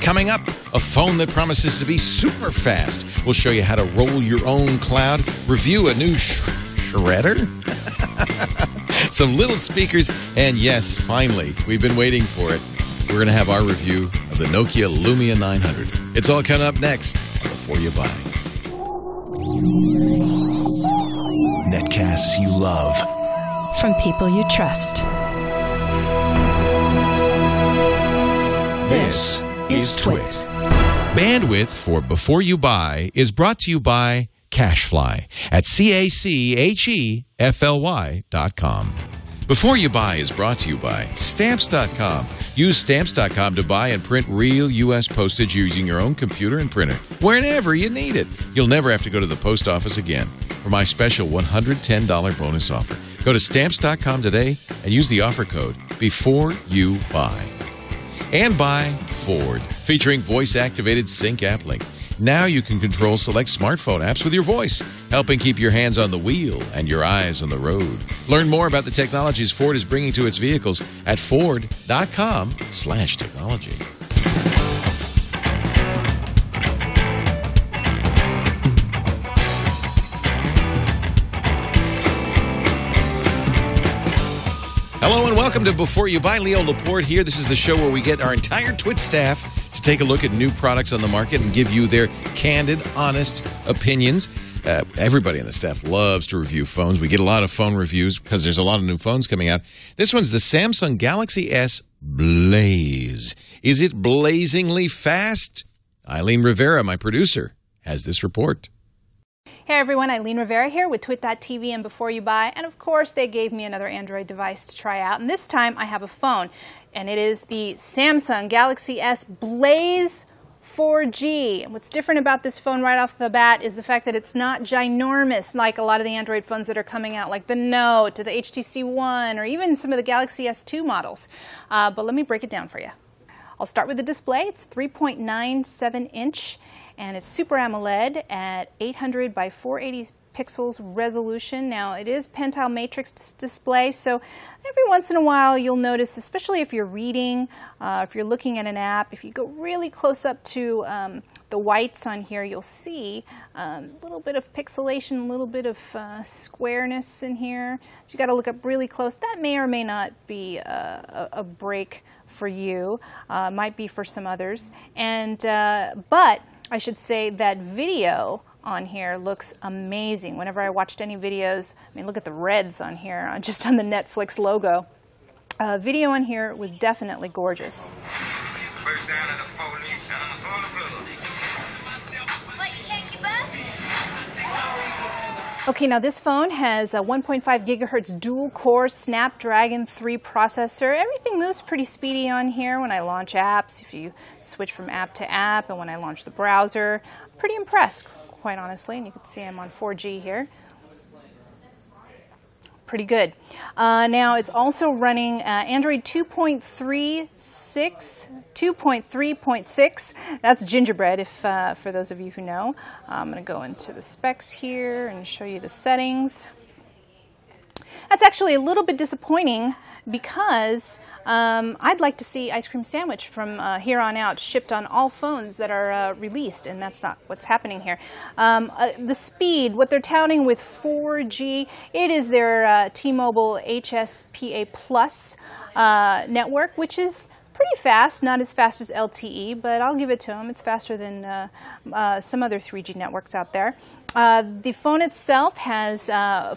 Coming up, a phone that promises to be super fast. We'll show you how to roll your own cloud, review a new shredder, some little speakers, and yes, finally, we've been waiting for it. We're going to have our review of the Nokia Lumia 900. It's all coming up next Before You Buy. Netcasts you love. From people you trust. This is TWiT. Bandwidth for Before You Buy is brought to you by Cachefly at CACHEFLY.com. Before You Buy is brought to you by Stamps.com. Use Stamps.com to buy and print real U.S. postage using your own computer and printer whenever you need it. You'll never have to go to the post office again. For my special $110 bonus offer, go to Stamps.com today and use the offer code Before You Buy. And by Ford, featuring voice-activated Sync AppLink. Now you can control select smartphone apps with your voice, helping keep your hands on the wheel and your eyes on the road. Learn more about the technologies Ford is bringing to its vehicles at Ford.com/technology. Hello and welcome to Before You Buy. Leo Laporte here. This is the show where we get our entire TWiT staff to take a look at new products on the market and give you their candid, honest opinions. Everybody on the staff loves to review phones. We get a lot of phone reviews because there's a lot of new phones coming out. This one's the Samsung Galaxy S Blaze. Is it blazingly fast? Eileen Rivera, my producer, has this report. Hey everyone, Eileen Rivera here with TWiT.tv and Before You Buy, and of course they gave me another Android device to try out, and this time I have a phone, and it is the Samsung Galaxy S Blaze 4G. And what's different about this phone right off the bat is the fact that it's not ginormous like a lot of the Android phones that are coming out, like the Note, or the HTC One, or even some of the Galaxy S2 models. But let me break it down for you. I'll start with the display. It's 3.97 inch. And it's Super AMOLED at 800 by 480 pixels resolution. Now, it is pentile matrix display, so every once in a while you'll notice, especially if you're reading, if you're looking at an app, if you go really close up to the whites on here, you'll see a little bit of pixelation, a little bit of squareness in here. You got to look up really close. That may or may not be a break for you. Might be for some others. And but I should say that video on here looks amazing. Whenever I watched any videos, I mean, look at the reds on here, just on the Netflix logo. Video on here was definitely gorgeous. Okay, now this phone has a 1.5 gigahertz dual-core Snapdragon 3 processor. Everything moves pretty speedy on here when I launch apps, if you switch from app to app, and when I launch the browser. I'm pretty impressed, quite honestly, and you can see I'm on 4G here. Pretty good. Now it's also running Android 2.3.6. That's gingerbread, if for those of you who know. I'm going to go into the specs here and show you the settings. That's actually a little bit disappointing because I'd like to see Ice Cream Sandwich from here on out shipped on all phones that are released, and that's not what's happening here. The speed, what they're touting with 4G, it is their T-Mobile HSPA Plus network, which is pretty fast, not as fast as LTE, but I'll give it to them. It's faster than some other 3G networks out there. The phone itself has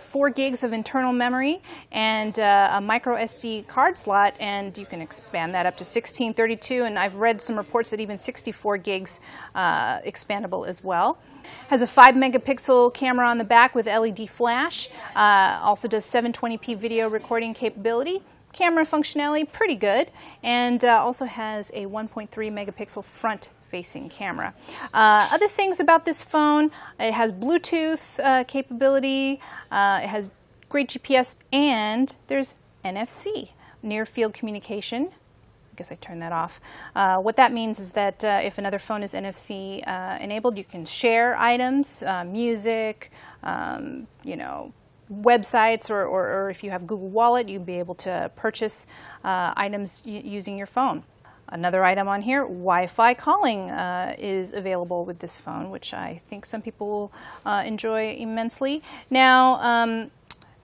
4 gigs of internal memory and a micro SD card slot, and you can expand that up to 16, 32, and I've read some reports that even 64 gigs expandable as well. Has a 5 megapixel camera on the back with LED flash. Also does 720p video recording capability. Camera functionality, pretty good, and also has a 1.3 megapixel front-facing camera. Other things about this phone, it has Bluetooth capability, it has great GPS, and there's NFC, near-field communication. I guess I turned that off. What that means is that if another phone is NFC enabled, you can share items, music, you know, websites, or if you have Google Wallet, you'll be able to purchase items using your phone. Another item on here, Wi-Fi calling is available with this phone, which I think some people enjoy immensely. Now,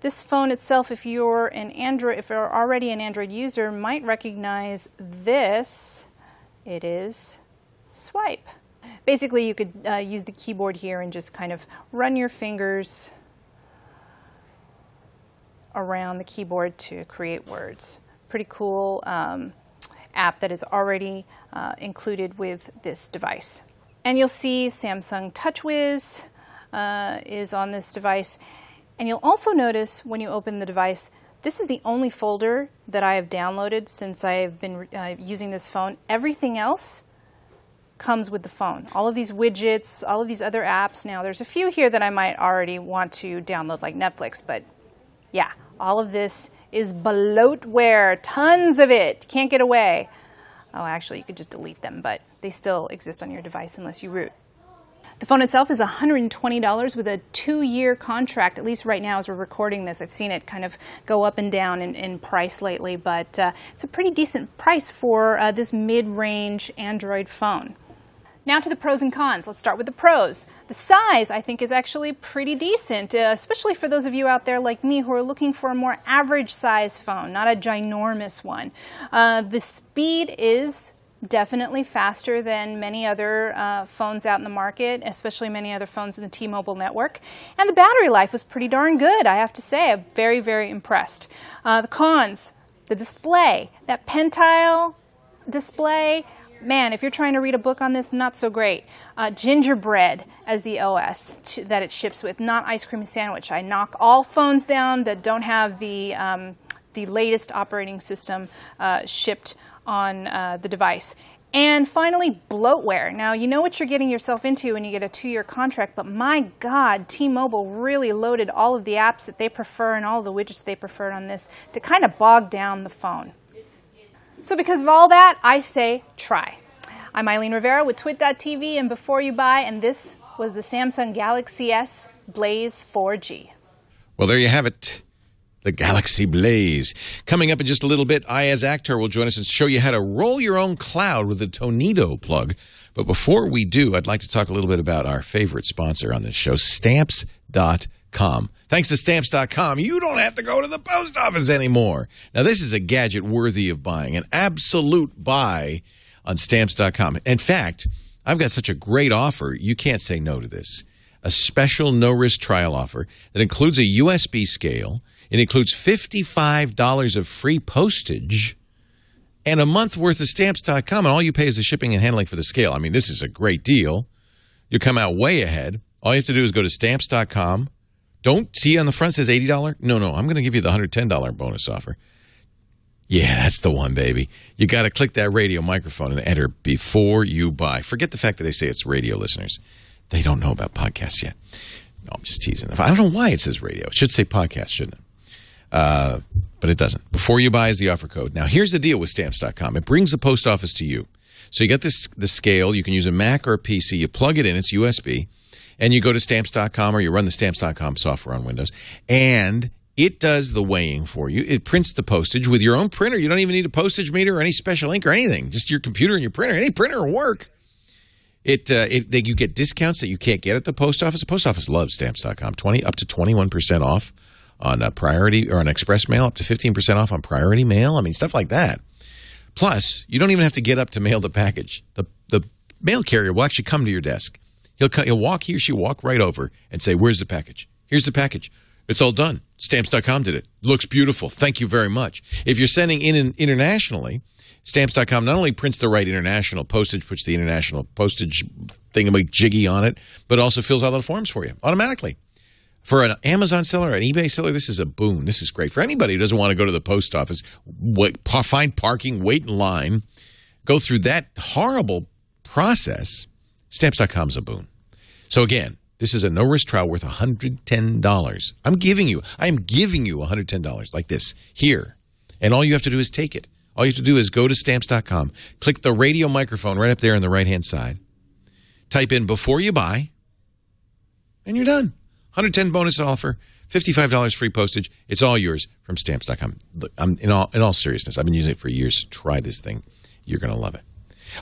this phone itself, if you're already an Android user, might recognize this. It is Swipe. Basically, you could use the keyboard here and just kind of run your fingers around the keyboard to create words. Pretty cool app that is already included with this device. And you'll see Samsung TouchWiz is on this device. And you'll also notice when you open the device, this is the only folder that I have downloaded since I have been using this phone. Everything else comes with the phone. All of these widgets, all of these other apps. Now, there's a few here that I might already want to download, like Netflix, but yeah, all of this is bloatware, tons of it. Can't get away. Oh, actually, you could just delete them, but they still exist on your device unless you root. The phone itself is $120 with a 2-year contract, at least right now as we're recording this. I've seen it kind of go up and down in price lately, but it's a pretty decent price for this mid-range Android phone. Now to the pros and cons. Let's start with the pros. The size, I think, is actually pretty decent, especially for those of you out there like me who are looking for a more average size phone, not a ginormous one. The speed is definitely faster than many other phones out in the market, especially many other phones in the T-Mobile network. And the battery life was pretty darn good, I have to say. I'm very, very impressed. The cons, the display, that Pentile display. Man, if you're trying to read a book on this, not so great. Gingerbread as the OS that it ships with, not ice cream sandwich. I knock all phones down that don't have the latest operating system shipped on the device. And finally, bloatware. Now, you know what you're getting yourself into when you get a 2-year contract, but my God, T-Mobile really loaded all of the apps that they prefer and all of the widgets they preferred on this to kind of bog down the phone. So because of all that, I say try. I'm Eileen Rivera with TWiT.tv and Before You Buy, and this was the Samsung Galaxy S Blaze 4G. Well, there you have it. The Galaxy Blaze. Coming up in just a little bit, Ayaz Akhtar will join us and show you how to roll your own cloud with the TonidoPlug. But before we do, I'd like to talk a little bit about our favorite sponsor on this show, Stamps.com. Thanks to Stamps.com, you don't have to go to the post office anymore. Now, this is a gadget worthy of buying, an absolute buy on Stamps.com. In fact, I've got such a great offer, you can't say no to this. A special no-risk trial offer that includes a USB scale. It includes $55 of free postage and a month worth of Stamps.com, and all you pay is the shipping and handling for the scale. I mean, this is a great deal. You come out way ahead. All you have to do is go to Stamps.com. Don't see on the front says $80? No, I'm going to give you the $110 bonus offer. Yeah, that's the one, baby. You got to click that radio microphone and enter Before You Buy. Forget the fact that they say it's radio listeners. They don't know about podcasts yet. No, I'm just teasing. I don't know why it says radio. It should say podcast, shouldn't it? But it doesn't. Before You Buy is the offer code. Now, here's the deal with Stamps.com. It brings the post office to you. So you got the scale. You can use a Mac or a PC. You plug it in. It's USB. And you go to Stamps.com or you run the Stamps.com software on Windows. And it does the weighing for you. It prints the postage with your own printer. You don't even need a postage meter or any special ink or anything. Just your computer and your printer. Any printer will work. You get discounts that you can't get at the post office. The post office loves Stamps.com. Up to 21% off on priority or on express mail, up to 15% off on priority mail. I mean, stuff like that. Plus, you don't even have to get up to mail the package. The mail carrier will actually come to your desk. He or she will walk right over and say, "Where's the package? Here's the package. It's all done. Stamps.com did it. Looks beautiful. Thank you very much." If you're sending in internationally, Stamps.com not only prints the right international postage, puts the international postage thingamajiggy on it, but also fills out the forms for you automatically. For an Amazon seller, an eBay seller, this is a boon. This is great. For anybody who doesn't want to go to the post office, find parking, wait in line, go through that horrible process, Stamps.com is a boon. So again, this is a no-risk trial worth $110. I am giving you $110 like this here. And all you have to do is take it. All you have to do is go to Stamps.com, click the radio microphone right up there on the right-hand side, type in Before You Buy, and you're done. $110 bonus offer, $55 free postage. It's all yours from Stamps.com. In all seriousness, I've been using it for years. Try this thing. You're going to love it.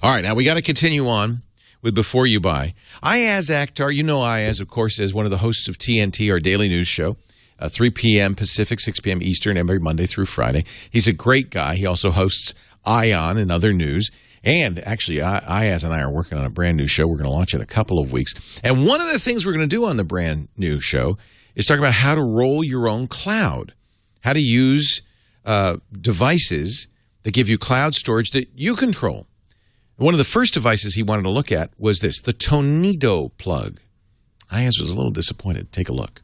All right, now we got to continue on with Before You Buy. Ayaz Akhtar, you know Ayaz, of course, as one of the hosts of TNT, our daily news show, 3 p.m. Pacific, 6 p.m. Eastern, every Monday through Friday. He's a great guy. He also hosts Ion and other news. And actually, Ayaz and I are working on a brand new show. We're going to launch in a couple of weeks. And one of the things we're going to do on the brand new show is talk about how to roll your own cloud, how to use devices that give you cloud storage that you control. One of the first devices he wanted to look at was this, the TonidoPlug. Ayaz was a little disappointed. Take a look.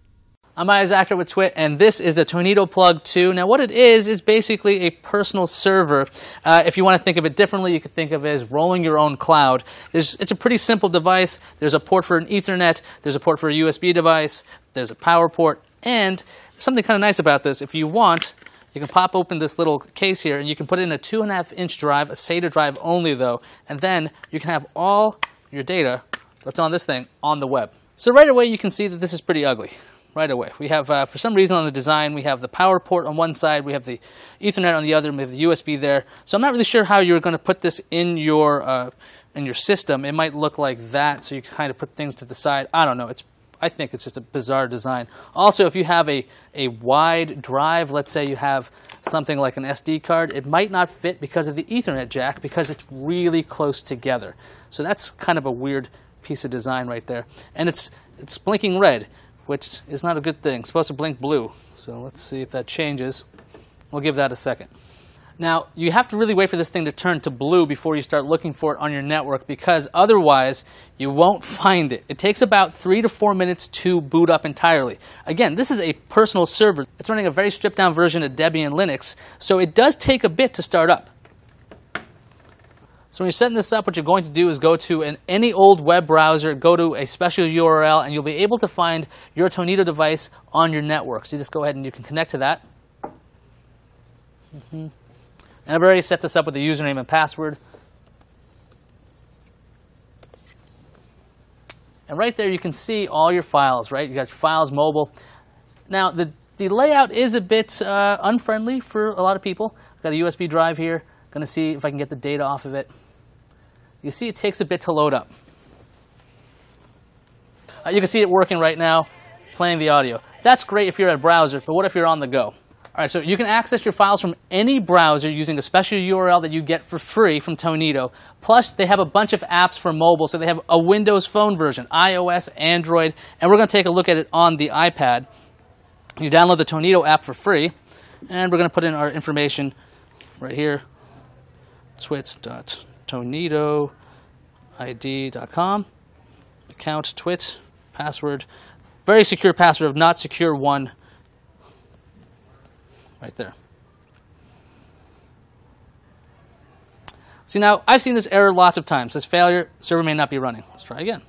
I'm Ayaz Akhtar with TWiT, and this is the TonidoPlug 2. Now, what it is basically a personal server. If you want to think of it differently, you could think of it as rolling your own cloud. It's a pretty simple device. There's a port for an Ethernet. There's a port for a USB device. There's a power port. And something kind of nice about this, if you want, you can pop open this little case here, and you can put it in a 2.5-inch drive, a SATA drive only, though. And then you can have all your data that's on this thing on the web. So right away, you can see that this is pretty ugly. Right away. We have, for some reason on the design, we have the power port on one side, we have the Ethernet on the other, and we have the USB there. So I'm not really sure how you're going to put this in your system. It might look like that, so you can kind of put things to the side. I don't know. I think it's just a bizarre design. Also, if you have a wide drive, let's say you have something like an SD card, it might not fit because of the Ethernet jack, because it's really close together. So that's kind of a weird piece of design right there. And it's blinking red, which is not a good thing. It's supposed to blink blue. So let's see if that changes. We'll give that a second. Now, you have to really wait for this thing to turn to blue before you start looking for it on your network, because otherwise you won't find it. It takes about 3 to 4 minutes to boot up entirely. Again, this is a personal server. It's running a very stripped down version of Debian Linux, so it does take a bit to start up. So when you're setting this up, what you're going to do is go to any old web browser, go to a special URL, and you'll be able to find your Tonito device on your network. So you just go ahead and you can connect to that. And I've already set this up with the username and password. And right there you can see all your files, right? You got your files mobile. Now the layout is a bit unfriendly for a lot of people. I've got a USB drive here. Going to see if I can get the data off of it. You see it takes a bit to load up. You can see it working right now, playing the audio. That's great if you're at a browser, but what if you're on the go? All right, so you can access your files from any browser using a special URL that you get for free from Tonito. Plus, they have a bunch of apps for mobile, so they have a Windows Phone version, iOS, Android, and we're going to take a look at it on the iPad. You download the Tonito app for free, and we're going to put in our information right here. twit.tonidoid.com, account TWiT, password, very secure password of not secure 1, right there. See, now I've seen this error lots of times. This failure, server may not be running. Let's try again.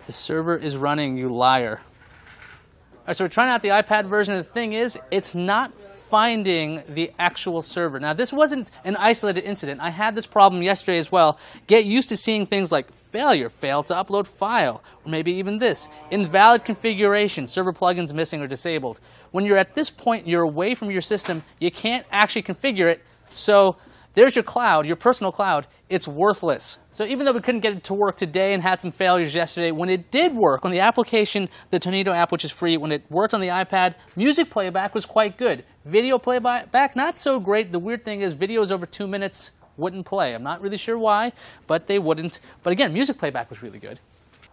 The server is running, you liar. All right, so we're trying out the iPad version. The thing is, it's not finding the actual server. Now, this wasn't an isolated incident. I had this problem yesterday as well. Get used to seeing things like failure, failed to upload file, or maybe even this, invalid configuration, server plugins missing or disabled. When you're at this point, you're away from your system, you can't actually configure it, so there's your cloud, your personal cloud. It's worthless. So even though we couldn't get it to work today and had some failures yesterday, when it did work, when the application, the Tonito app, which is free, when it worked on the iPad, music playback was quite good. Video playback, not so great. The weird thing is videos over 2 minutes wouldn't play. I'm not really sure why, but they wouldn't. But again, music playback was really good.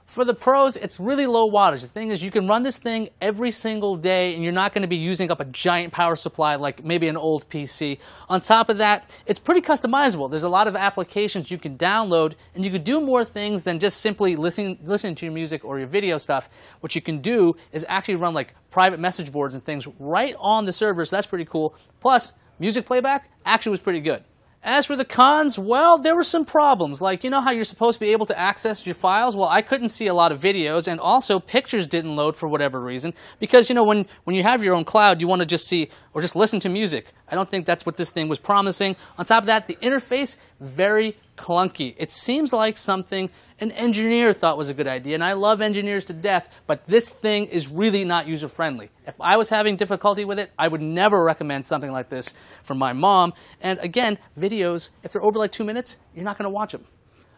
For the pros, it's really low wattage. The thing is, you can run this thing every single day, and you're not going to be using up a giant power supply like maybe an old PC. On top of that, it's pretty customizable. There's a lot of applications you can download, and you can do more things than just simply listening to your music or your video stuff. What you can do is actually run like private message boards and things right on the server, so that's pretty cool. Plus, music playback actually was pretty good. As for the cons, well, there were some problems. Like, you know how you're supposed to be able to access your files? Well, I couldn't see a lot of videos, and also pictures didn't load for whatever reason. Because, you know, when you have your own cloud, you want to just see or just listen to music. I don't think that's what this thing was promising. On top of that, the interface, very clunky. It seems like something an engineer thought was a good idea, and I love engineers to death, but this thing is really not user-friendly. If I was having difficulty with it, I would never recommend something like this for my mom. And again, videos, if they're over like 2 minutes, you're not going to watch them.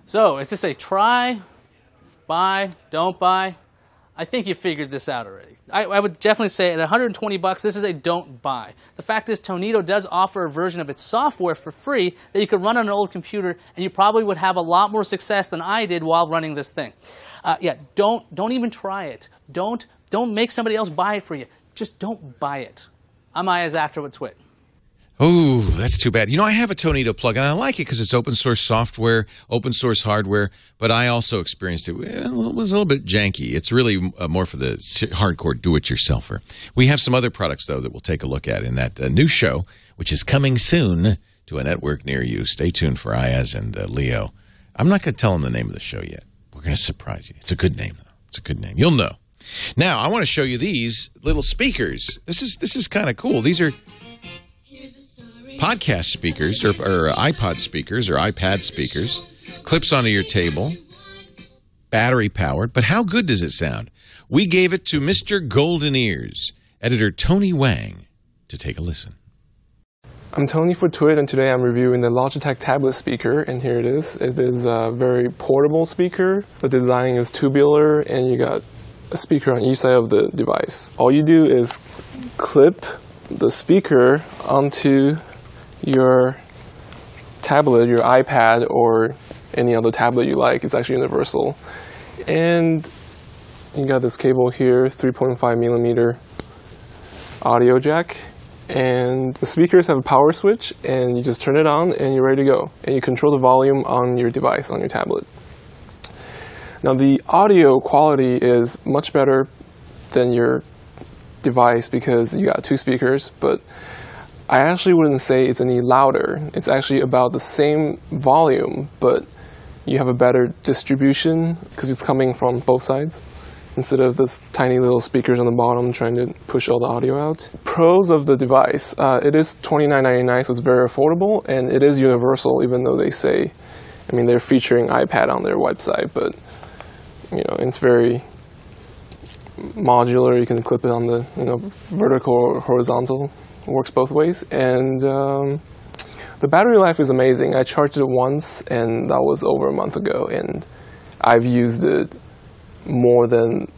So, is this a try, buy, don't buy? I think you figured this out already. I would definitely say at $120, this is a don't buy. The fact is, Tonito does offer a version of its software for free that you could run on an old computer, and you probably would have a lot more success than I did while running this thing. Yeah, don't even try it. Don't make somebody else buy it for you. Just don't buy it. I'm Aya's After with TWiT. Oh, that's too bad. You know, I have a TonidoPlug, and I like it because it's open source software, open source hardware, but I also experienced it. Well, it was a little bit janky. It's really more for the hardcore do-it-yourselfer. We have some other products, though, that we'll take a look at in that new show, which is coming soon to a network near you. Stay tuned for Ayaz and Leo. I'm not going to tell them the name of the show yet. We're going to surprise you. It's a good name, though. It's a good name. You'll know. Now, I want to show you these little speakers. This is kind of cool. These are podcast speakers or iPod speakers or iPad speakers, clips onto your table, battery powered. But how good does it sound? We gave it to Mr. Golden Ears, editor Tony Wang, to take a listen. I'm Tony for TWiT, and today I'm reviewing the Logitech tablet speaker, and here it is. It is a very portable speaker. The design is tubular, and you got a speaker on each side of the device. All you do is clip the speaker onto your tablet, your iPad, or any other tablet you like. It's actually universal. And you got this cable here, 3.5 millimeter audio jack. And the speakers have a power switch, and you just turn it on and you're ready to go. And you control the volume on your device, on your tablet. Now the audio quality is much better than your device because you got two speakers, but I actually wouldn't say it's any louder. It's actually about the same volume, but you have a better distribution because it's coming from both sides instead of this tiny little speakers on the bottom trying to push all the audio out. Pros of the device. It is $29.99, so it's very affordable, and it is universal, even though they say, I mean, they're featuring iPad on their website, but you know, it's very modular. You can clip it on the vertical or horizontal. It works both ways, and the battery life is amazing. I charged it once, and that was over a month ago, and I've used it more than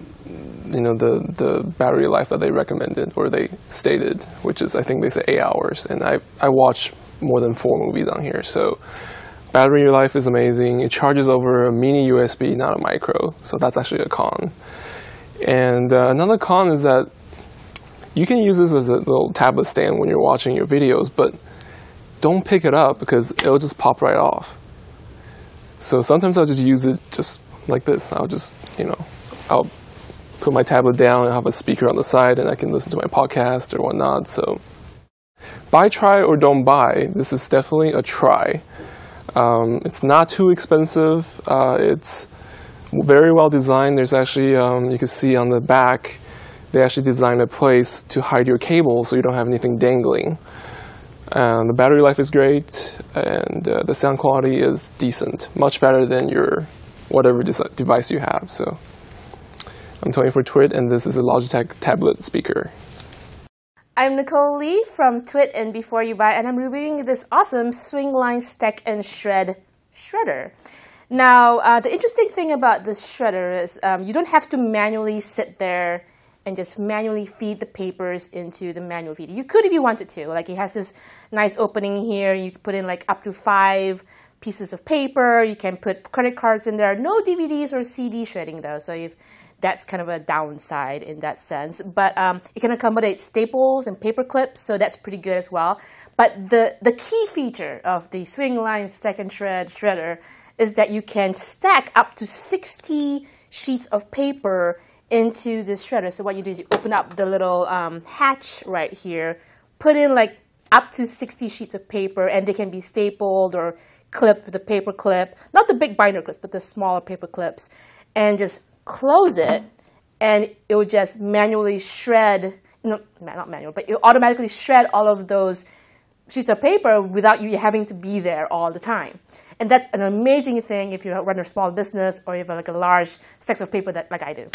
the battery life that they recommended or they stated, which is I think they say 8 hours, and I watch more than 4 movies on here. So battery life is amazing. It charges over a mini USB, not a micro, so that's actually a con. And another con is that you can use this as a little tablet stand when you're watching your videos, but don't pick it up because it'll just pop right off. So sometimes I'll just use it just like this. I'll just, I'll put my tablet down and have a speaker on the side and I can listen to my podcast or whatnot. So buy, try, or don't buy. This is definitely a try. It's not too expensive. It's very well designed. There's actually, you can see on the back, they actually designed a place to hide your cable so you don't have anything dangling. The battery life is great, and the sound quality is decent, much better than your whatever device you have. So I'm Tony for TWiT, and this is a Logitech tablet speaker. I'm Nicole Lee from TWiT and Before You Buy, and I'm reviewing this awesome Swingline Stack and Shred shredder. Now, the interesting thing about this shredder is you don't have to manually sit there and just manually feed the papers into the manual feeder. You could if you wanted to. Like, it has this nice opening here. You can put in like up to 5 pieces of paper. You can put credit cards in there. No DVDs or CD shredding though, so that's kind of a downside in that sense. But it can accommodate staples and paper clips, so that's pretty good as well. But the key feature of the Swingline Stack and Shred shredder is that you can stack up to 60 sheets of paper into this shredder. So what you do is you open up the little hatch right here, put in like up to 60 sheets of paper, and they can be stapled or clipped with a paper clip, not the big binder clips, but the smaller paper clips, and just close it, and it will just manually shred, not manual, but it will automatically shred all of those sheets of paper without you having to be there all the time. And that's an amazing thing if you run a small business or you have like a large stacks of paper like I do.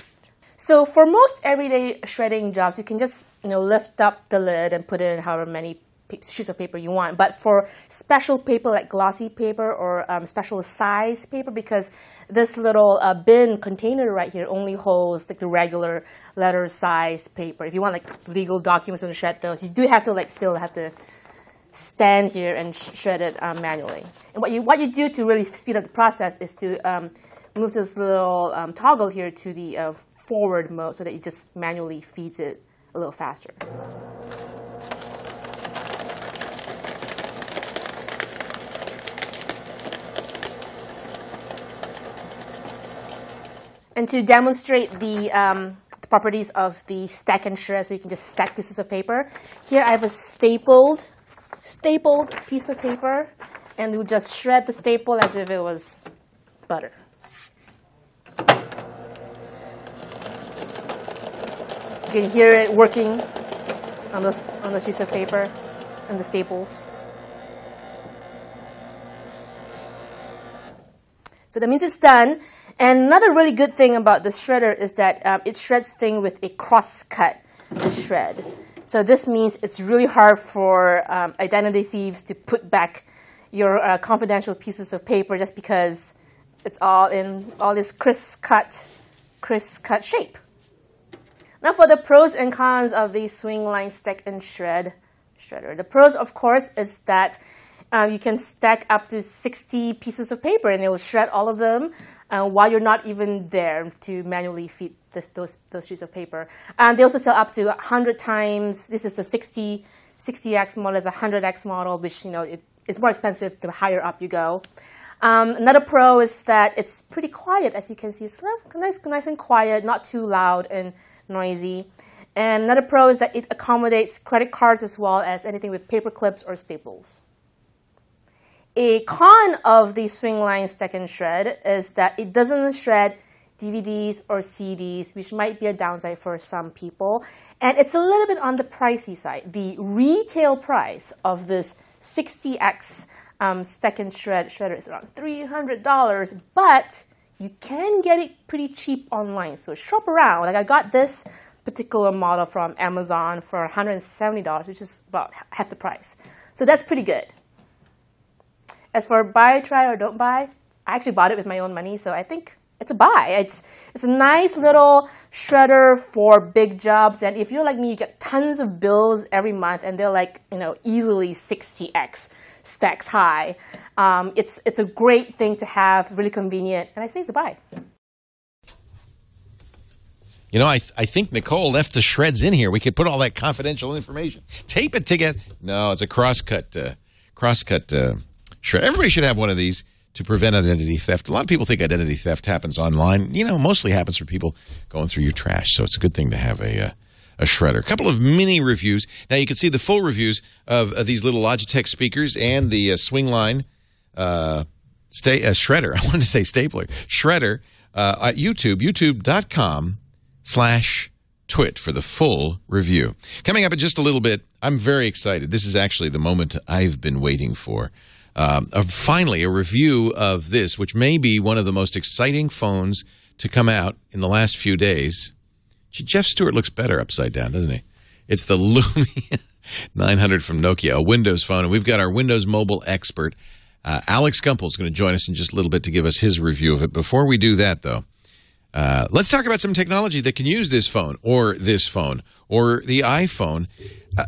So for most everyday shredding jobs, you can just lift up the lid and put in however many sheets of paper you want. But for special paper like glossy paper or special size paper, because this little bin container right here only holds like the regular letter sized paper. If you want like legal documents to shred those, you do have to still have to stand here and shred it manually. And what you do to really speed up the process is to move this little toggle here to the forward mode so that it just manually feeds it a little faster. And to demonstrate the properties of the stack and shred, so you can just stack pieces of paper, here I have a stapled piece of paper, and we'll just shred the staple as if it was butter. You can hear it working on those sheets of paper and the staples. So that means it's done. And another really good thing about the shredder is that it shreds things with a cross-cut shred. So this means it's really hard for identity thieves to put back your confidential pieces of paper just because it's all in all this crisp-cut shape. Now for the pros and cons of the Swingline Stack and Shred shredder. The pros, of course, is that you can stack up to 60 pieces of paper and it will shred all of them while you're not even there to manually feed those sheets of paper. They also sell up to 100 times. This is the 60x model, is a 100x model, which it's more expensive the higher up you go. Another pro is that it's pretty quiet, as you can see. It's nice and quiet, not too loud and noisy. And another pro is that it accommodates credit cards as well as anything with paper clips or staples. A con of the Swingline Stack and Shred is that it doesn't shred DVDs or CDs, which might be a downside for some people. And it's a little bit on the pricey side. The retail price of this 60x Stack and Shred shredder is around $300, but you can get it pretty cheap online. So shop around. Like I got this particular model from Amazon for $170, which is about half the price. So that's pretty good. As for buy, try, or don't buy, I actually bought it with my own money, so I think it's a buy. It's a nice little shredder for big jobs, and if you're like me, you get tons of bills every month, and they're like easily 60x stacks high. It's a great thing to have, really convenient, and I say it's a buy. I think Nicole left the shreds in here. We could put all that confidential information. Tape it together. No, it's a cross-cut shred. Everybody should have one of these to prevent identity theft. A lot of people think identity theft happens online. Mostly happens for people going through your trash. So it's a good thing to have a shredder. A couple of mini reviews. Now you can see the full reviews of these little Logitech speakers and the Swingline shredder. I wanted to say stapler. Shredder at YouTube, youtube.com/TWiT for the full review. Coming up in just a little bit, I'm very excited. This is actually the moment I've been waiting for. Finally, a review of this, which may be one of the most exciting phones to come out in the last few days. Jeff Stewart looks better upside down, doesn't he? It's the Lumia 900 from Nokia, a Windows phone. And we've got our Windows mobile expert, Alex Gumpel, is going to join us in just a little bit to give us his review of it. Before we do that, though, let's talk about some technology that can use this phone or the iPhone.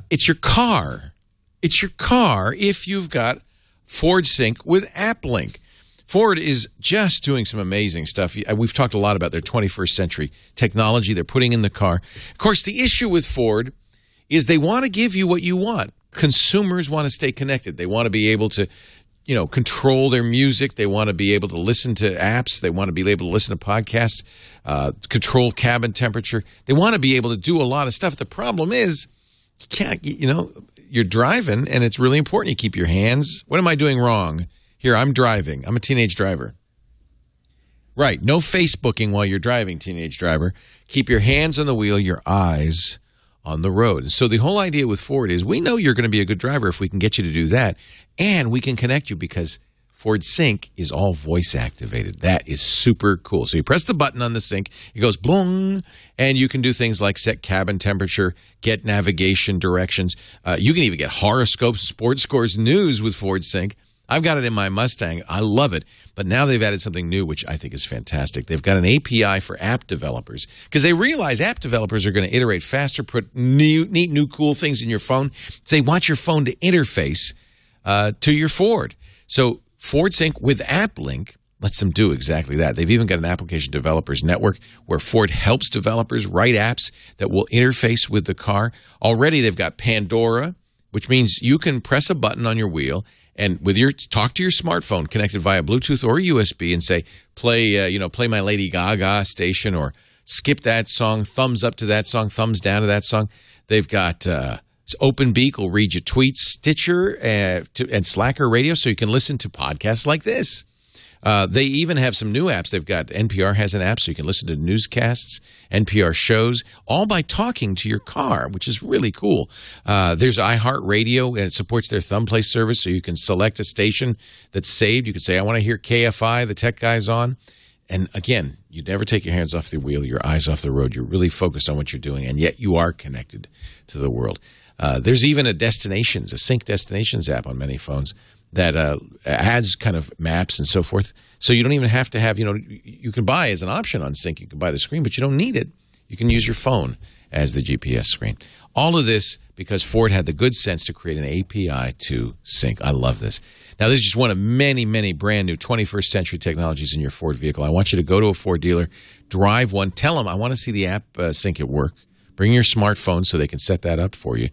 It's your car. It's your car if you've got Ford Sync with AppLink. Ford is just doing some amazing stuff. We've talked a lot about their 21st century technology they're putting in the car. Of course, the issue with Ford is they want to give you what you want. Consumers want to stay connected. They want to be able to, control their music. They want to be able to listen to apps. They want to be able to listen to podcasts, control cabin temperature. They want to be able to do a lot of stuff. The problem is you can't, you're driving, and it's really important you keep your hands. What am I doing wrong? Here, I'm driving. I'm a teenage driver. Right, no Facebooking while you're driving, teenage driver. Keep your hands on the wheel, your eyes on the road. And so the whole idea with Ford is we know you're going to be a good driver if we can get you to do that, and we can connect you because Ford Sync is all voice activated. That is super cool. So you press the button on the Sync, it goes boom, and you can do things like set cabin temperature, get navigation directions. You can even get horoscopes, sports scores, news with Ford Sync. I've got it in my Mustang. I love it. But now they've added something new, which I think is fantastic. They've got an API for app developers because they realize app developers are going to iterate faster, put neat, new, cool things in your phone. So they want your phone to interface to your Ford. So Ford Sync with AppLink lets them do exactly that. They've even got an application developers network where Ford helps developers write apps that will interface with the car. Already they've got Pandora, which means you can press a button on your wheel and with your talk to your smartphone connected via Bluetooth or USB and say, play my Lady Gaga station or skip that song, thumbs up to that song, thumbs down to that song. They've got OpenBeak will read your tweets, Stitcher and Slacker radio so you can listen to podcasts like this. They even have some new apps. They've got NPR has an app so you can listen to newscasts, NPR shows, all by talking to your car, which is really cool. There's iHeartRadio, and it supports their Thumbplay service, so you can select a station that's saved. You can say, I want to hear KFI, the tech guy's on. And again, you never take your hands off the wheel, your eyes off the road. You're really focused on what you're doing, and yet you are connected to the world. There's even a Sync Destinations app on many phones that adds kind of maps and so forth. So you don't even have to have, you can buy as an option on Sync, you can buy the screen, but you don't need it. You can use your phone as the GPS screen. All of this because Ford had the good sense to create an API to Sync. I love this. Now, this is just one of many, many brand new 21st century technologies in your Ford vehicle. I want you to go to a Ford dealer, drive one, tell them, I want to see the app Sync at work. Bring your smartphone so they can set that up for you.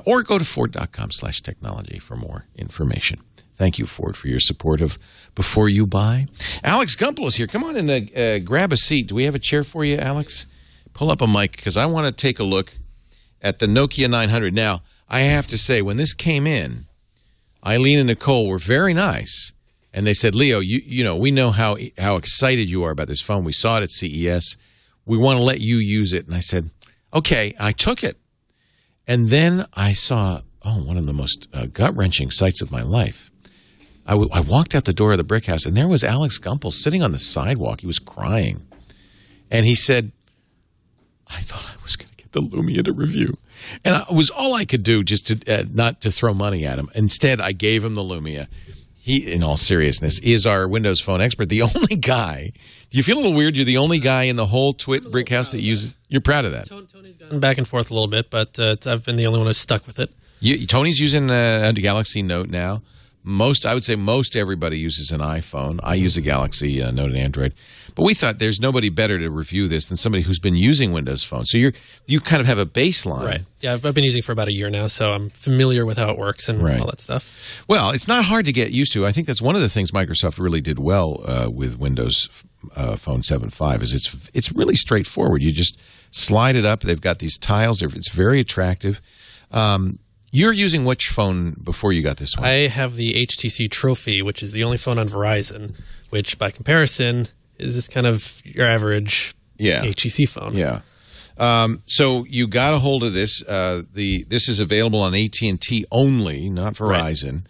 Or go to Ford.com/technology for more information. Thank you, Ford, for your support of Before You Buy. Alex Gumpel is here. Come on and grab a seat. Do we have a chair for you, Alex? Pull up a mic because I want to take a look at the Nokia 900. Now, I have to say, when this came in, Eileen and Nicole were very nice. And they said, Leo, we know how excited you are about this phone. We saw it at CES. We want to let you use it. And I said, okay, I took it. And then I saw, one of the most gut-wrenching sights of my life. I walked out the door of the brick house, and there was Alex Gumpel sitting on the sidewalk. He was crying. And he said, I thought I was going to get the Lumia to review. And it was all I could do just to not to throw money at him. Instead, I gave him the Lumia. He, in all seriousness, is our Windows Phone expert. The only guy. Do you feel a little weird? You're the only guy in the whole TWiT brick house that uses. You're proud of that. Tony's gone back and forth a little bit, but I've been the only one who's stuck with it. Tony's using a Galaxy Note now. I would say most everybody uses an iPhone. I use a Galaxy Note and Android. But we thought there's nobody better to review this than somebody who's been using Windows Phone. So you kind of have a baseline. Right. Yeah, I've been using it for about a year now, so I'm familiar with how it works and all that stuff. Well, it's not hard to get used to. I think that's one of the things Microsoft really did well with Windows Phone 7.5 is it's really straightforward. You just slide it up. They've got these tiles. It's very attractive. You're using which phone before you got this one? I have the HTC Trophy, which is the only phone on Verizon, which by comparison is just kind of your average HTC phone. Yeah. So you got a hold of this. This is available on AT&T only, not Verizon.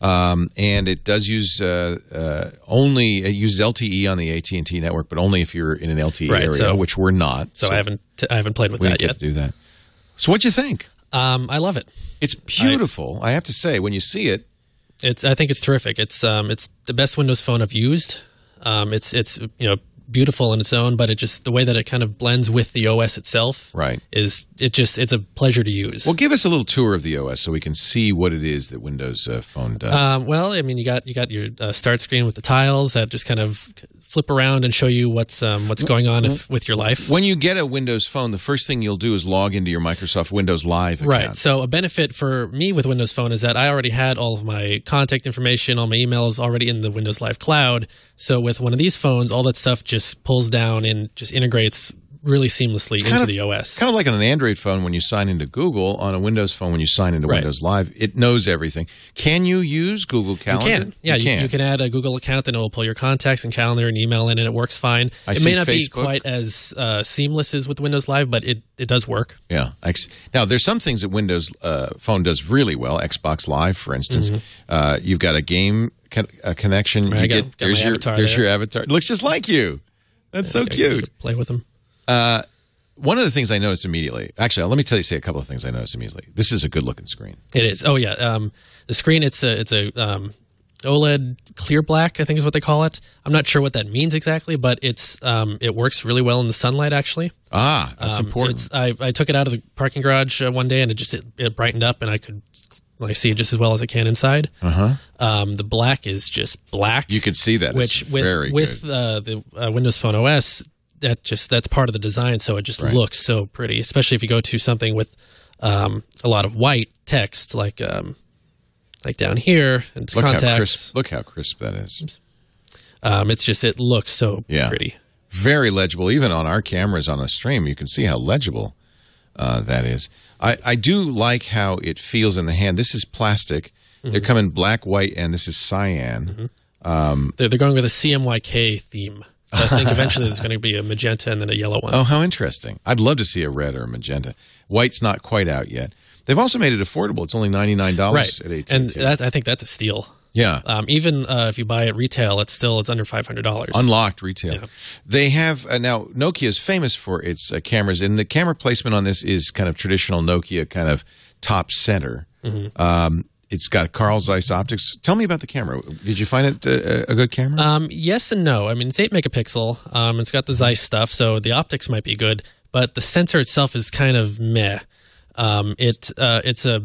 Right. And it does use it uses LTE on the AT&T network, but only if you're in an LTE area, which we're not. So I haven't played with that yet. We get to do that. So what'd you think? I love it. It's beautiful. I have to say, when you see it, I think it's terrific. It's the best Windows phone I've used. It's beautiful in its own, but the way that it kind of blends with the OS itself, it's a pleasure to use. Well, give us a little tour of the OS so we can see what it is that Windows Phone does. Well, I mean, you got your start screen with the tiles that just kind of flip around and show you what's going on with your life. When you get a Windows Phone, the first thing you'll do is log into your Microsoft Windows Live account. Right. So a benefit for me with Windows Phone is that I already had all of my contact information, all my emails already in the Windows Live cloud. So with one of these phones, all that stuff just pulls down and just integrates really seamlessly into the OS. Kind of like on an Android phone when you sign into Google, on a Windows phone when you sign into Windows Live, it knows everything. Can you use Google Calendar? You can. Yeah, you can add a Google account and it will pull your contacts and calendar and email in, and it works fine. It may not be quite as seamless as with Windows Live, but it does work. Yeah. Now, there's some things that Windows Phone does really well. Xbox Live, for instance. You've got a game connection. Right, there's your avatar. It looks just like you. That's so cute. Play with them. One of the things I noticed immediately, actually, let me say a couple of things I noticed immediately. This is a good-looking screen. It is. Oh yeah, the screen. It's a OLED clear black, I think is what they call it. I'm not sure what that means exactly, but it works really well in the sunlight. Actually, that's important. I took it out of the parking garage one day, and it brightened up, and I could see it just as well as I can inside. The black is just black. You can see that, which with the Windows Phone OS. That's part of the design, so it just looks so pretty, especially if you go to something with a lot of white text, like down here and contacts. Look how crisp that is. It looks so pretty, very legible. Even on our cameras on the stream, you can see how legible that is. I do like how it feels in the hand. This is plastic. They're coming black, white, and this is cyan. They're going with a CMYK theme. So I think eventually there's going to be a magenta and then a yellow one. Oh, how interesting. I'd love to see a red or a magenta. White's not quite out yet. They've also made it affordable. It's only $99 at AT&T. And I think that's a steal. Yeah. Even if you buy it retail, it's under $500. Unlocked retail. Yeah. They have now Nokia is famous for its cameras, and the camera placement on this is kind of traditional Nokia, kind of top center. It's got Carl Zeiss optics. Tell me about the camera. Did you find it a good camera? Yes and no. I mean, it's 8 megapixel. It's got the Zeiss stuff, so the optics might be good, but the sensor itself is kind of meh. It's a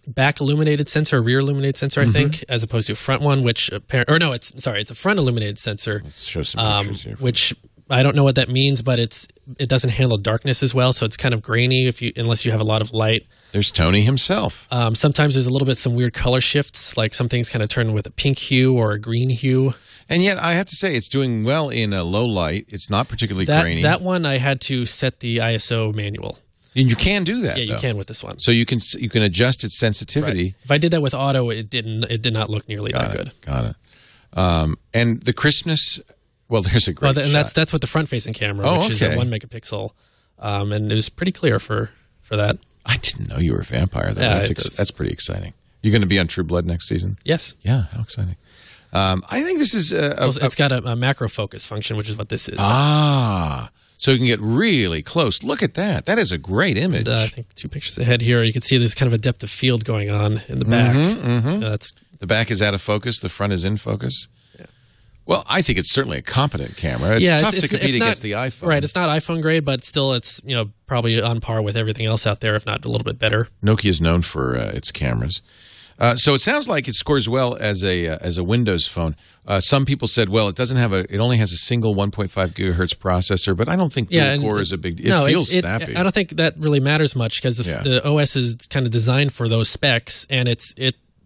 back illuminated sensor, a rear illuminated sensor, I think, as opposed to a front one, it's a front illuminated sensor. Let's show some pictures here. Which I don't know what that means, but it doesn't handle darkness as well, so it's kind of grainy unless you have a lot of light. There's Tony himself. Sometimes there's a little bit some weird color shifts, like some things kind of turn with a pink hue or a green hue. And yet, I have to say, it's doing well in a low light. It's not particularly grainy. That one, I had to set the ISO manual. And you can do that. Yeah, you can with this one. So you can adjust its sensitivity. Right. If I did that with auto, it did not look nearly that good. Got it. And the crispness. Well, there's a great. And that's with the front-facing camera, which is a 1 megapixel, and it was pretty clear for that. I didn't know you were a vampire, though. Yeah, that's pretty exciting. You're going to be on True Blood next season? Yes. Yeah, how exciting. I think this is... it's got a macro focus function, which is what this is. So you can get really close. Look at that. That is a great image. And, I think 2 pictures ahead here, you can see there's kind of a depth of field going on in the back. The back is out of focus. The front is in focus. Well, I think it's certainly a competent camera. It's tough to compete against the iPhone. Right, it's not iPhone grade, but still it's probably on par with everything else out there, if not a little bit better. Nokia is known for its cameras. So it sounds like it scores well as a Windows phone. Some people said, well, it only has a single 1.5 gigahertz processor, but I don't think dual core is a big deal. It feels snappy. I don't think that really matters much because the OS is kind of designed for those specs, and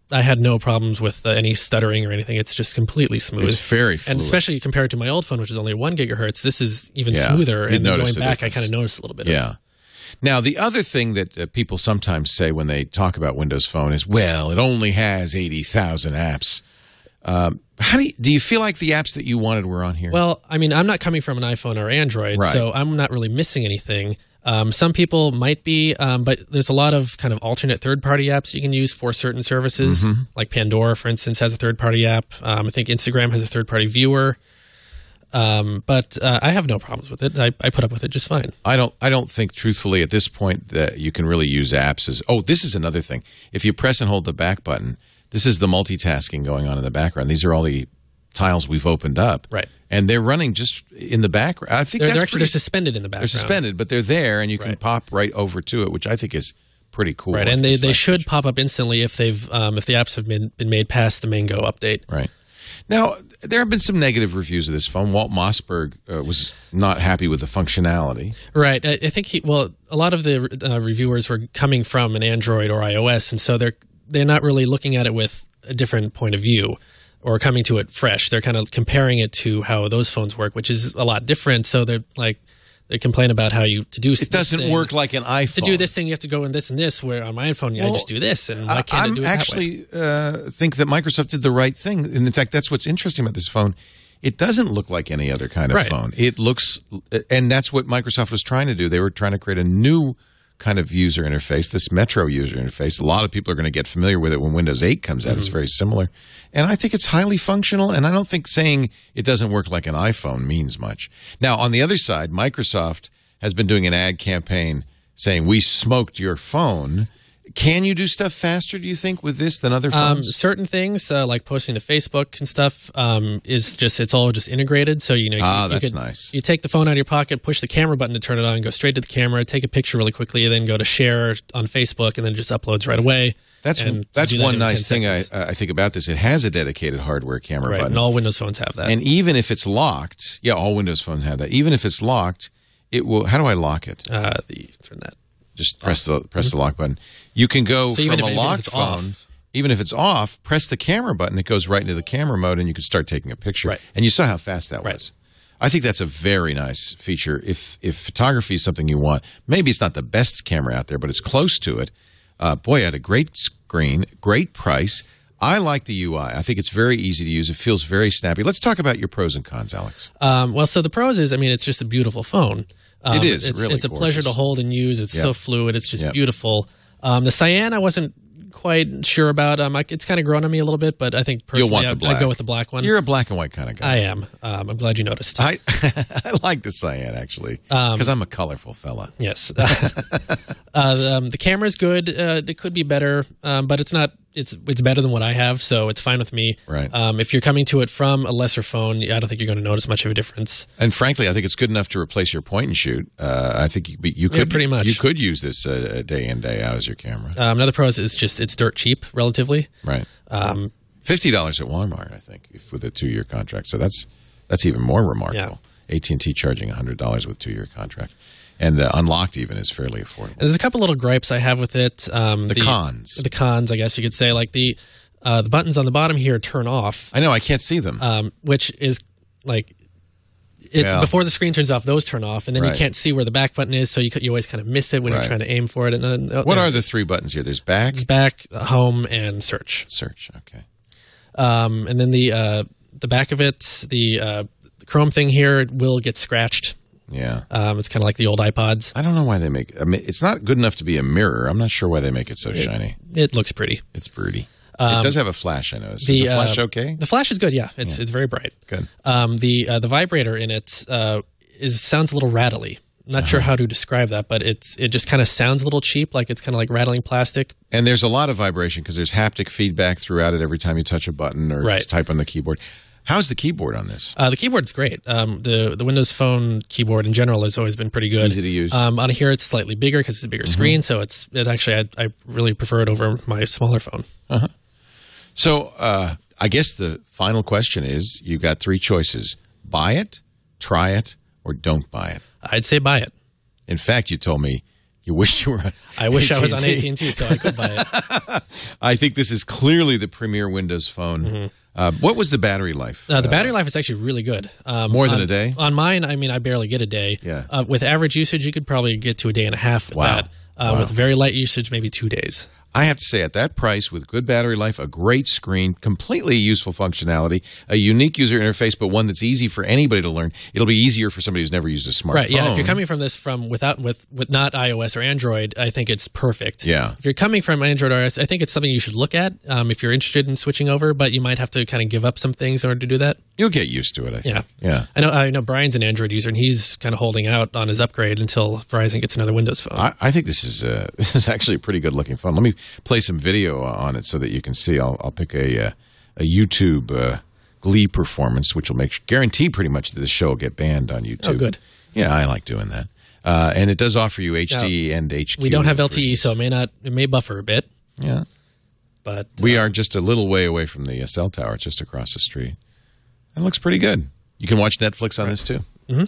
I had no problems with any stuttering or anything. It's just completely smooth. It's very fluid. And especially compared to my old phone, which is only 1 gigahertz, this is even smoother. And then going back, I kind of noticed a little bit. Yeah. Now, the other thing that people sometimes say when they talk about Windows Phone is, well, it only has 80,000 apps. Do you feel like the apps that you wanted were on here? Well, I mean, I'm not coming from an iPhone or Android, so I'm not really missing anything. Some people might be, but there's a lot of kind of alternate third-party apps you can use for certain services. Like Pandora, for instance, has a third-party app. I think Instagram has a third-party viewer. But I have no problems with it. I put up with it just fine. I don't think, truthfully, at this point that you can really use apps as... Oh, this is another thing. If you press and hold the back button, this is the multitasking going on in the background. These are all the tiles we've opened up. Right. And they're running just in the background. I think they're suspended in the background. They're suspended, but they're there, and you can pop right over to it, which I think is pretty cool. Right, and they should pop up instantly if the apps have been made past the Mango update. Right. Now, there have been some negative reviews of this phone. Walt Mossberg was not happy with the functionality. Right. I think a lot of the reviewers were coming from an Android or iOS, and so they're not really looking at it with a different point of view or coming to it fresh. They're kind of comparing it to how those phones work, which is a lot different. So they're They complain about how it doesn't work like an iPhone. To do this thing, you have to go in this and this. Where on my iPhone, I just do this, and why can't I do it that way? Think that Microsoft did the right thing, and in fact, that's what's interesting about this phone. It doesn't look like any other kind of phone. It looks, and that's what Microsoft was trying to do. They were trying to create a new kind of user interface, this Metro user interface. A lot of people are going to get familiar with it when Windows 8 comes out. It's very similar. And I think it's highly functional, and I don't think saying it doesn't work like an iPhone means much. Now, on the other side, Microsoft has been doing an ad campaign saying, we smoked your phone. Can you do stuff faster, do you think, with this than other phones? Certain things, like posting to Facebook and stuff, it's all just integrated. So, that's nice. You take the phone out of your pocket, push the camera button to turn it on, go straight to the camera, take a picture really quickly, and then go to share on Facebook, and then it just uploads right away. That's one nice thing I think about this. It has a dedicated hardware camera button. And all Windows phones have that. And even if it's locked, all Windows phones have that. Even if it's locked, it will. How do I lock it? Turn that. Just press the lock button. You can go from a locked phone, even if it's off, press the camera button. It goes right into the camera mode, and you can start taking a picture. Right. And you saw how fast that was. I think that's a very nice feature. If photography is something you want, maybe it's not the best camera out there, but it's close to it. Boy, it had a great screen, great price. I like the UI. I think it's very easy to use. It feels very snappy. Let's talk about your pros and cons, Alex. So the pros is, it's just a beautiful phone. It is. It's really a gorgeous. Pleasure to hold and use. It's so fluid. It's just beautiful. The cyan, I wasn't quite sure about. It's kind of grown on me a little bit, but I think personally I'd go with the black one. You're a black and white kind of guy. I am. I'm glad you noticed. I like the cyan, actually, because I'm a colorful fella. Yes. The camera's good. It could be better, but it's not. It's better than what I have, so it's fine with me. Right. If you're coming to it from a lesser phone, I don't think you're going to notice much of a difference. And frankly, I think it's good enough to replace your point and shoot. I think you could pretty much. You could use this day in, day out as your camera. Another pro is it's dirt cheap, relatively. Right. $50 at Walmart, I think, with a 2-year contract. So that's even more remarkable. Yeah. AT&T charging $100 with a 2-year contract. And unlocked even is fairly affordable. And there's a couple little gripes I have with it. The cons. The cons, I guess you could say. Like the buttons on the bottom here turn off. I know, I can't see them. Which is like... Before the screen turns off, those turn off, and then you can't see where the back button is, so you always kind of miss it when you're trying to aim for it. And what are the 3 buttons here? There's back? There's back, home, and search. Search, okay. And then the back of it, the Chrome thing here, it will get scratched. Yeah. It's kind of like the old iPods. I don't know why they make it. It's not good enough to be a mirror. I'm not sure why they make it so shiny. It looks pretty. It's pretty. It does have a flash, I noticed. Is the flash okay? The flash is good, yeah. It's very bright. Good. The vibrator in it sounds a little rattly. I'm not sure how to describe that, but it just kind of sounds a little cheap, like it's kind of like rattling plastic. And there's a lot of vibration because there's haptic feedback throughout it every time you touch a button or just type on the keyboard. How's the keyboard on this? The keyboard's great. The Windows Phone keyboard in general has always been pretty good. Easy to use. On here, it's slightly bigger because it's a bigger screen, so I really prefer it over my smaller phone. So I guess the final question is, you got 3 choices. Buy it, try it, or don't buy it. I'd say buy it. In fact, you told me you wish you were on I wish I was on AT&T so I could buy it. I think this is clearly the premier Windows Phone. What was the battery life? The battery life is actually really good. More than a day? On mine, I barely get a day. Yeah. With average usage, you could probably get to a day and a half with that. With very light usage, maybe 2 days. I have to say, at that price, with good battery life, a great screen, completely useful functionality, a unique user interface, but one that's easy for anybody to learn. It'll be easier for somebody who's never used a smartphone. Right, yeah. If you're coming from this with not iOS or Android, I think it's perfect. Yeah. If you're coming from Android or iOS, I think it's something you should look at if you're interested in switching over, but you might have to kind of give up some things in order to do that. You'll get used to it, I think. Yeah. I know Brian's an Android user, and he's kind of holding out on his upgrade until Verizon gets another Windows Phone. I think this is actually a pretty good-looking phone. Let me play some video on it so that you can see. I'll pick a YouTube Glee performance, which will guarantee pretty much that the show will get banned on YouTube. Oh, good. Yeah, I like doing that. And it does offer you HD and HQ. We don't have LTE, so it may buffer a bit. Yeah. But we are just a little way away from the cell tower. It's just across the street. It looks pretty good. You can watch Netflix on this too. Mm-hmm.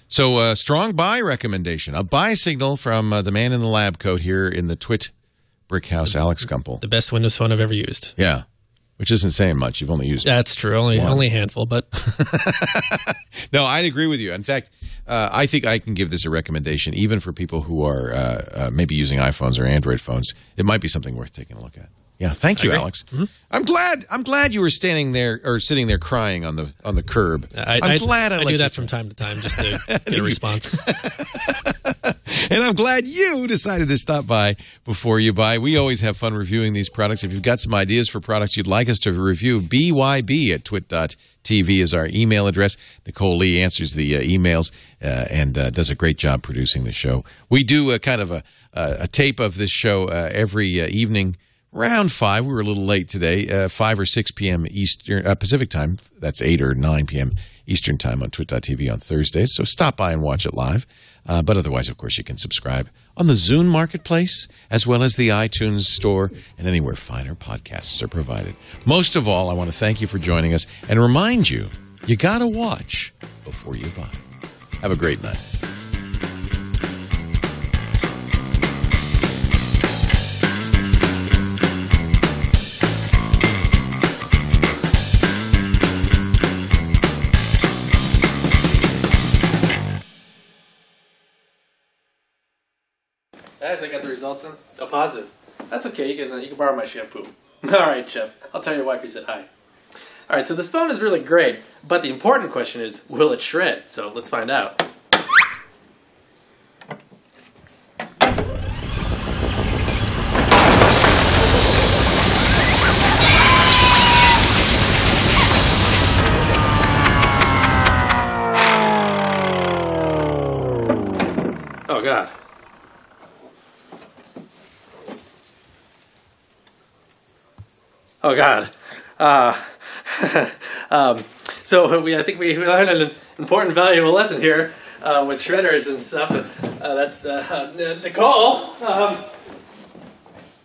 So strong buy recommendation. A buy signal from the man in the lab coat here in the TWiT brick house, Alex Gumpel. The best Windows Phone I've ever used. Yeah. Which isn't saying much. You've only used That's true. Only a handful, but... No, I'd agree with you. In fact, I think I can give this a recommendation, even for people who are maybe using iPhones or Android phones. It might be something worth taking a look at. Yeah, thank you, Alex. Mm-hmm. I'm glad you were standing there or sitting there crying on the curb. I'm glad I do that from time to time just to get a response. And I'm glad you decided to stop by before you buy. We always have fun reviewing these products. If you've got some ideas for products you'd like us to review, byb@twit.tv is our email address. Nicole Lee answers the emails and does a great job producing the show. We do kind of a tape of this show every evening around 5. We were a little late today, 5 or 6 p.m. Eastern Pacific time. That's 8 or 9 p.m. Eastern time on twit.tv on Thursdays. So stop by and watch it live. But otherwise, of course, you can subscribe on the Zune Marketplace as well as the iTunes Store and anywhere finer podcasts are provided. Most of all, I want to thank you for joining us and remind you, you got to watch before you buy. Have a great night. Guys, I got the results in. Oh, positive. That's okay. You can borrow my shampoo. All right, Jeff. I'll tell your wife you said hi. All right, so this phone is really great, but the important question is, will it shred? So let's find out. Oh, God. Oh, God. So I think we learned an important, valuable lesson here with shredders and stuff. That's Nicole.